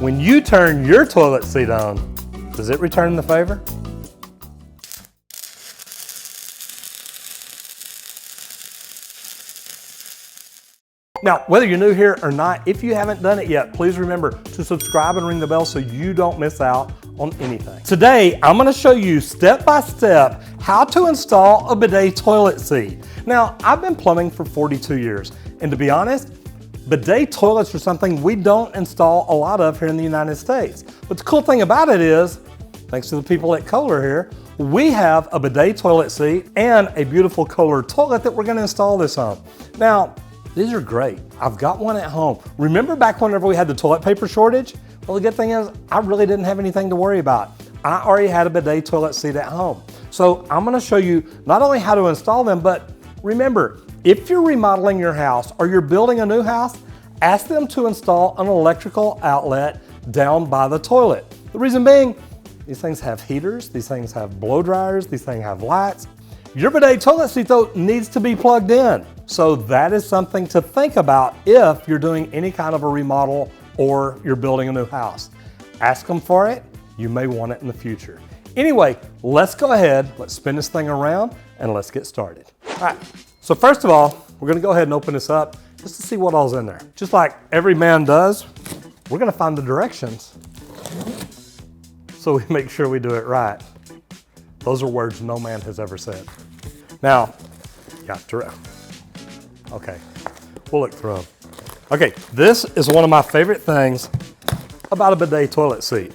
When you turn your toilet seat on, does it return the favor? Now, whether you're new here or not, if you haven't done it yet, please remember to subscribe and ring the bell so you don't miss out on anything. Today, I'm gonna show you step by step how to install a bidet toilet seat. Now, I've been plumbing for 42 years, and to be honest, bidet toilets are something we don't install a lot of here in the United States. But the cool thing about it is, thanks to the people at Kohler here, we have a bidet toilet seat and a beautiful Kohler toilet that we're gonna install this on. Now, these are great. I've got one at home. Remember back whenever we had the toilet paper shortage? Well, the good thing is I really didn't have anything to worry about. I already had a bidet toilet seat at home. So I'm gonna show you not only how to install them, but remember, if you're remodeling your house or you're building a new house, ask them to install an electrical outlet down by the toilet. The reason being, these things have heaters, these things have blow dryers, these things have lights. Your bidet toilet seat though needs to be plugged in. So that is something to think about if you're doing any kind of a remodel or you're building a new house. Ask them for it, you may want it in the future. Anyway, let's go ahead, let's spin this thing around and let's get started. All right, so first of all, we're gonna go ahead and open this up just to see what all's in there. Just like every man does, we're gonna find the directions so we make sure we do it right. Those are words no man has ever said. Now, okay, we'll look through them. Okay, this is one of my favorite things about a bidet toilet seat.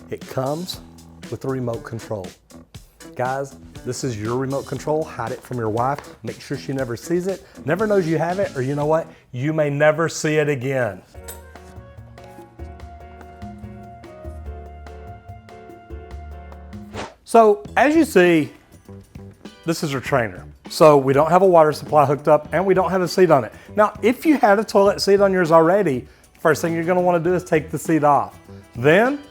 It comes with a remote control. Guys, this is your remote control. Hide it from your wife. Make sure she never sees it, never knows you have it, or you know what? You may never see it again. So as you see, this is our trainer. So we don't have a water supply hooked up and we don't have a seat on it. Now, if you had a toilet seat on yours already, first thing you're gonna wanna do is take the seat off. Then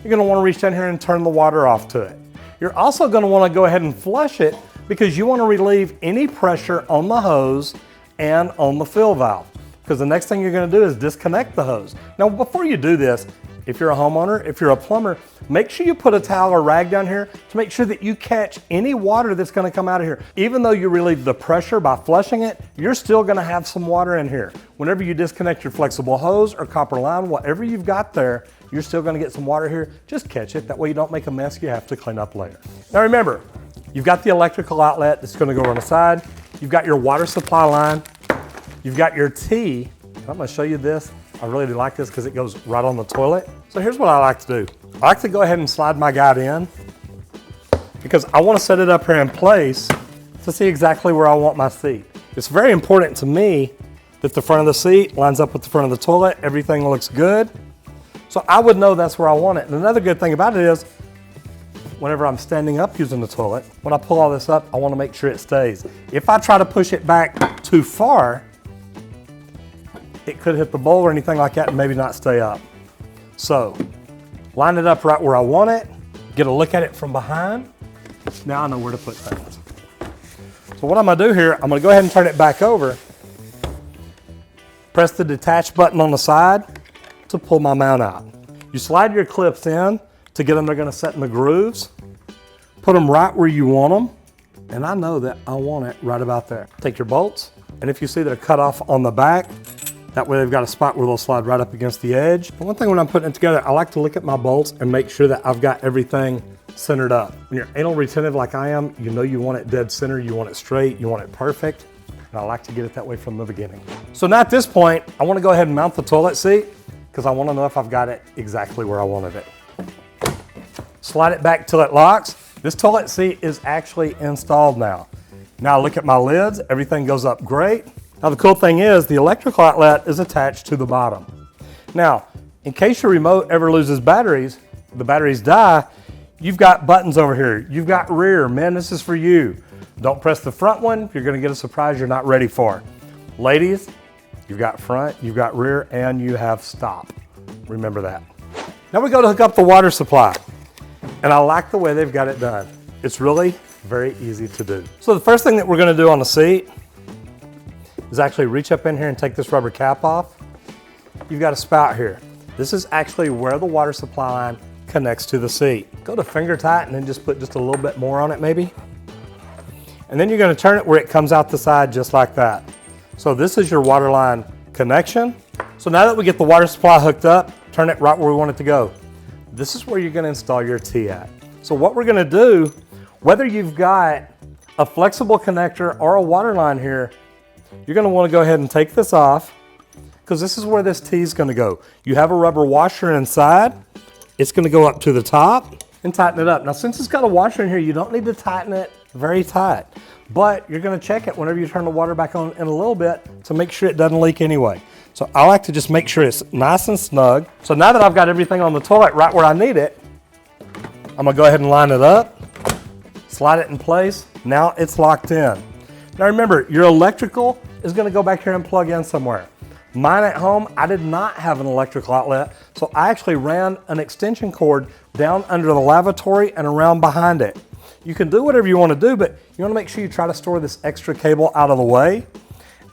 you're gonna wanna reach down here and turn the water off to it. You're also gonna wanna go ahead and flush it because you wanna relieve any pressure on the hose and on the fill valve. Because the next thing you're gonna do is disconnect the hose. Now, before you do this, if you're a homeowner, if you're a plumber, make sure you put a towel or rag down here to make sure that you catch any water that's gonna come out of here. Even though you relieve the pressure by flushing it, you're still gonna have some water in here. Whenever you disconnect your flexible hose or copper line, whatever you've got there, you're still gonna get some water here. Just catch it. That way you don't make a mess you have to clean up later. Now remember, you've got the electrical outlet that's gonna go on the side. You've got your water supply line. You've got your T. I'm gonna show you this. I really do like this because it goes right on the toilet. So here's what I like to do. I like to go ahead and slide my guide in because I want to set it up here in place to see exactly where I want my seat. It's very important to me that the front of the seat lines up with the front of the toilet. Everything looks good. So I would know that's where I want it. And another good thing about it is whenever I'm standing up using the toilet, when I pull all this up, I want to make sure it stays. If I try to push it back too far, it could hit the bowl or anything like that and maybe not stay up. So line it up right where I want it, get a look at it from behind. Now I know where to put things. So what I'm gonna do here, I'm gonna go ahead and turn it back over, press the detach button on the side to pull my mount out. You slide your clips in to get them, they're gonna set in the grooves, put them right where you want them, and I know that I want it right about there. Take your bolts, and if you see they're cut off on the back, that way they've got a spot where they'll slide right up against the edge. But one thing when I'm putting it together, I like to look at my bolts and make sure that I've got everything centered up. When you're anal retentive like I am, you know you want it dead center, you want it straight, you want it perfect. And I like to get it that way from the beginning. So now at this point, I want to go ahead and mount the toilet seat because I want to know if I've got it exactly where I wanted it. Slide it back till it locks. This toilet seat is actually installed now. Now look at my lids, everything goes up great. Now the cool thing is the electrical outlet is attached to the bottom. Now, in case your remote ever loses batteries, the batteries die, you've got buttons over here. You've got rear. Man, this is for you. Don't press the front one. You're gonna get a surprise you're not ready for. Ladies, you've got front, you've got rear, and you have stop. Remember that. Now we go to hook up the water supply. And I like the way they've got it done. It's really very easy to do. So the first thing that we're gonna do on the seat is actually reach up in here and take this rubber cap off. You've got a spout here. This is actually where the water supply line connects to the seat. Go to finger tight and then just put just a little bit more on it maybe. And then you're gonna turn it where it comes out the side just like that. So this is your water line connection. So now that we get the water supply hooked up, turn it right where we want it to go. This is where you're gonna install your T at. So what we're gonna do, whether you've got a flexible connector or a water line here, you're gonna wanna go ahead and take this off because this is where this T is gonna go. You have a rubber washer inside. It's gonna go up to the top and tighten it up. Now since it's got a washer in here, you don't need to tighten it very tight, but you're gonna check it whenever you turn the water back on in a little bit to make sure it doesn't leak anyway. So I like to just make sure it's nice and snug. So now that I've got everything on the toilet right where I need it, I'm gonna go ahead and line it up, slide it in place. Now it's locked in. Now remember, your electrical is gonna go back here and plug in somewhere. Mine at home, I did not have an electrical outlet, so I actually ran an extension cord down under the lavatory and around behind it. You can do whatever you wanna do, but you wanna make sure you try to store this extra cable out of the way.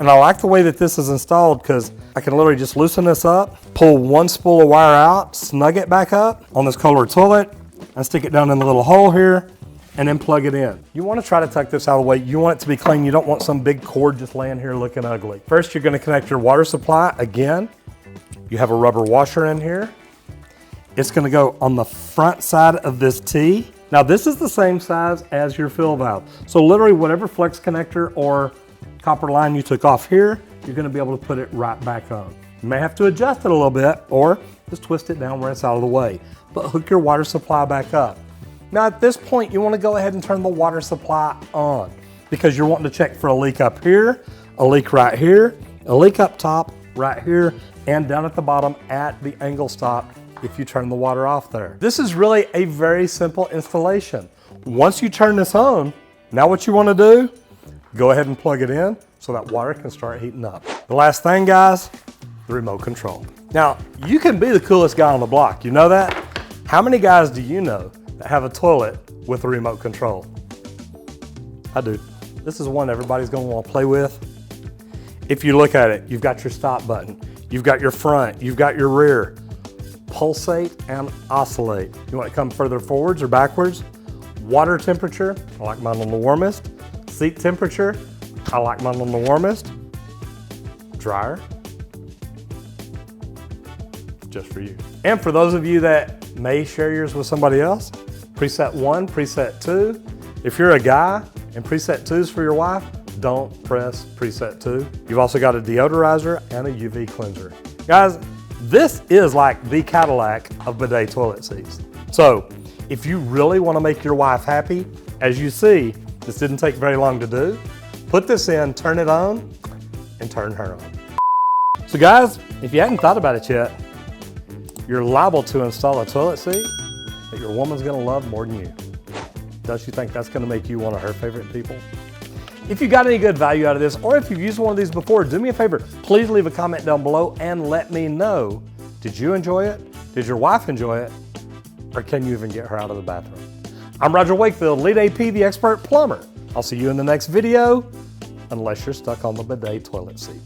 And I like the way that this is installed because I can literally just loosen this up, pull one spool of wire out, snug it back up on this Kohler toilet, and stick it down in the little hole here, and then plug it in. You wanna try to tuck this out of the way. You want it to be clean. You don't want some big cord just laying here looking ugly. First, you're gonna connect your water supply. Again, you have a rubber washer in here. It's gonna go on the front side of this T. Now this is the same size as your fill valve. So literally whatever flex connector or copper line you took off here, you're gonna be able to put it right back on. You may have to adjust it a little bit or just twist it down where it's out of the way, but hook your water supply back up. Now at this point, you wanna go ahead and turn the water supply on because you're wanting to check for a leak up here, a leak right here, a leak up top right here, and down at the bottom at the angle stop if you turn the water off there. This is really a very simple installation. Once you turn this on, now what you wanna do, go ahead and plug it in so that water can start heating up. The last thing, guys, the remote control. Now, you can be the coolest guy on the block, you know that? How many guys do you know that have a toilet with a remote control? I do. This is one everybody's gonna wanna play with. If you look at it, you've got your stop button, you've got your front, you've got your rear. Pulsate and oscillate. You want it to come further forwards or backwards. Water temperature, I like mine on the warmest. Seat temperature, I like mine on the warmest. Dryer, just for you. And for those of you that may share yours with somebody else, preset 1, preset 2. If you're a guy and preset 2 is for your wife, don't press preset 2. You've also got a deodorizer and a UV cleanser. Guys, this is like the Cadillac of bidet toilet seats. So if you really want to make your wife happy, as you see, this didn't take very long to do. Put this in, turn it on, and turn her on. So guys, if you hadn't thought about it yet, you're liable to install a toilet seat that your woman's gonna love more than you. Does she think that's gonna make you one of her favorite people? If you got any good value out of this, or if you've used one of these before, do me a favor, please leave a comment down below and let me know. Did you enjoy it? Did your wife enjoy it? Or can you even get her out of the bathroom? I'm Roger Wakefield, Lead AP, the expert plumber. I'll see you in the next video, unless you're stuck on the bidet toilet seat.